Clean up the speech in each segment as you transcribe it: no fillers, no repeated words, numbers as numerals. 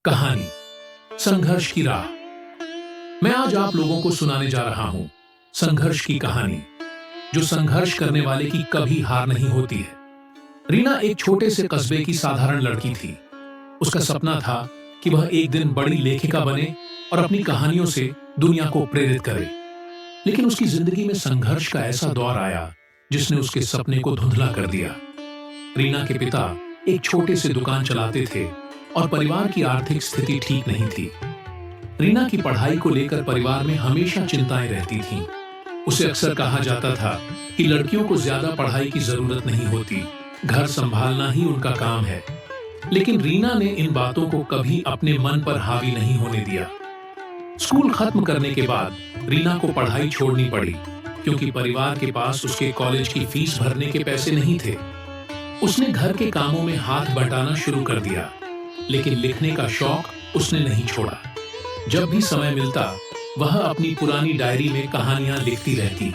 कहानी संघर्ष की राह। मैं आज आप लोगों को सुनाने जा रहा हूं संघर्ष की कहानी, जो संघर्ष करने वाले की कभी हार नहीं होती है। रीना एक छोटे से कस्बे की साधारण लड़की थी। उसका सपना था कि वह एक दिन बड़ी लेखिका बने और अपनी कहानियों से दुनिया को प्रेरित करे। लेकिन उसकी जिंदगी में संघर्ष का ऐसा दौर आया जिसने उसके सपने को धुंधला कर दिया। रीना के पिता एक छोटे से दुकान चलाते थे और परिवार की आर्थिक स्थिति ठीक नहीं थी। रीना की पढ़ाई को लेकर परिवार में हमेशा चिंताएं रहती थीं। उसे अक्सर कहा जाता था कि लड़कियों को ज्यादा पढ़ाई की जरूरत नहीं होती, घर संभालना ही उनका काम है। लेकिन रीना ने इन बातों को कभी अपने मन पर हावी नहीं होने दिया। स्कूल खत्म करने के बाद रीना को पढ़ाई छोड़नी पड़ी, क्योंकि परिवार के पास उसके कॉलेज की फीस भरने के पैसे नहीं थे। उसने घर के कामों में हाथ बटाना शुरू कर दिया, लेकिन लिखने का शौक उसने नहीं छोड़ा। जब भी समय मिलता वह अपनी पुरानी डायरी में कहानियां लिखती रहती।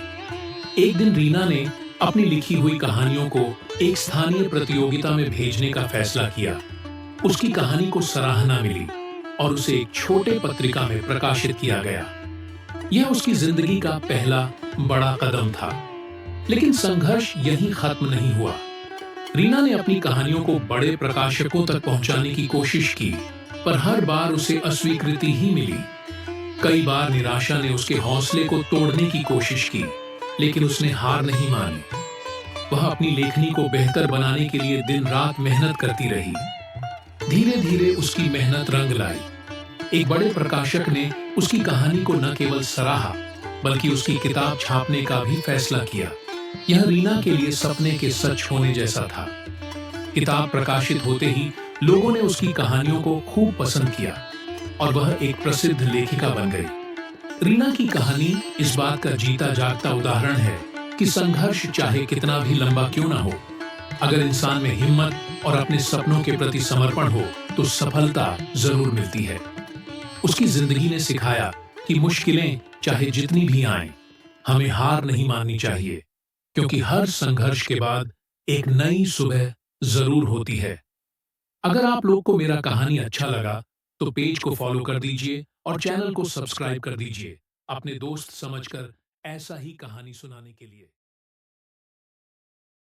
एक दिन रीना ने अपनी लिखी हुई कहानियों को एक स्थानीय प्रतियोगिता में भेजने का फैसला किया। उसकी कहानी को सराहना मिली और उसे एक छोटे पत्रिका में प्रकाशित किया गया। यह उसकी जिंदगी का पहला बड़ा कदम था। लेकिन संघर्ष यहीं खत्म नहीं हुआ। रीना ने अपनी कहानियों को बड़े प्रकाशकों तक पहुंचाने की कोशिश की, पर हर बार उसे अस्वीकृति ही मिली। कई बार निराशा ने उसके हौसले को तोड़ने की कोशिश की, लेकिन उसने हार नहीं मानी। वह अपनी लेखनी को बेहतर बनाने के लिए दिन रात मेहनत करती रही। धीरे धीरे उसकी मेहनत रंग लाई। एक बड़े प्रकाशक ने उसकी कहानी को न केवल सराहा, बल्कि उसकी किताब छापने का भी फैसला किया। यह रीना के लिए सपने के सच होने जैसा था। किताब प्रकाशित होते ही लोगों ने उसकी कहानियों को खूब पसंद किया और वह एक प्रसिद्ध लेखिका बन गई। रीना की कहानी इस बात का जीता जागता उदाहरण है कि संघर्ष चाहे कितना भी लंबा क्यों ना हो, अगर इंसान में हिम्मत और अपने सपनों के प्रति समर्पण हो तो सफलता जरूर मिलती है। उसकी जिंदगी ने सिखाया कि मुश्किलें चाहे जितनी भी आएं, हमें हार नहीं माननी चाहिए, क्योंकि हर संघर्ष के बाद एक नई सुबह जरूर होती है। अगर आप लोग को मेरा कहानी अच्छा लगा तो पेज को फॉलो कर दीजिए और चैनल को सब्सक्राइब कर दीजिए, अपने दोस्त समझकर ऐसा ही कहानी सुनाने के लिए।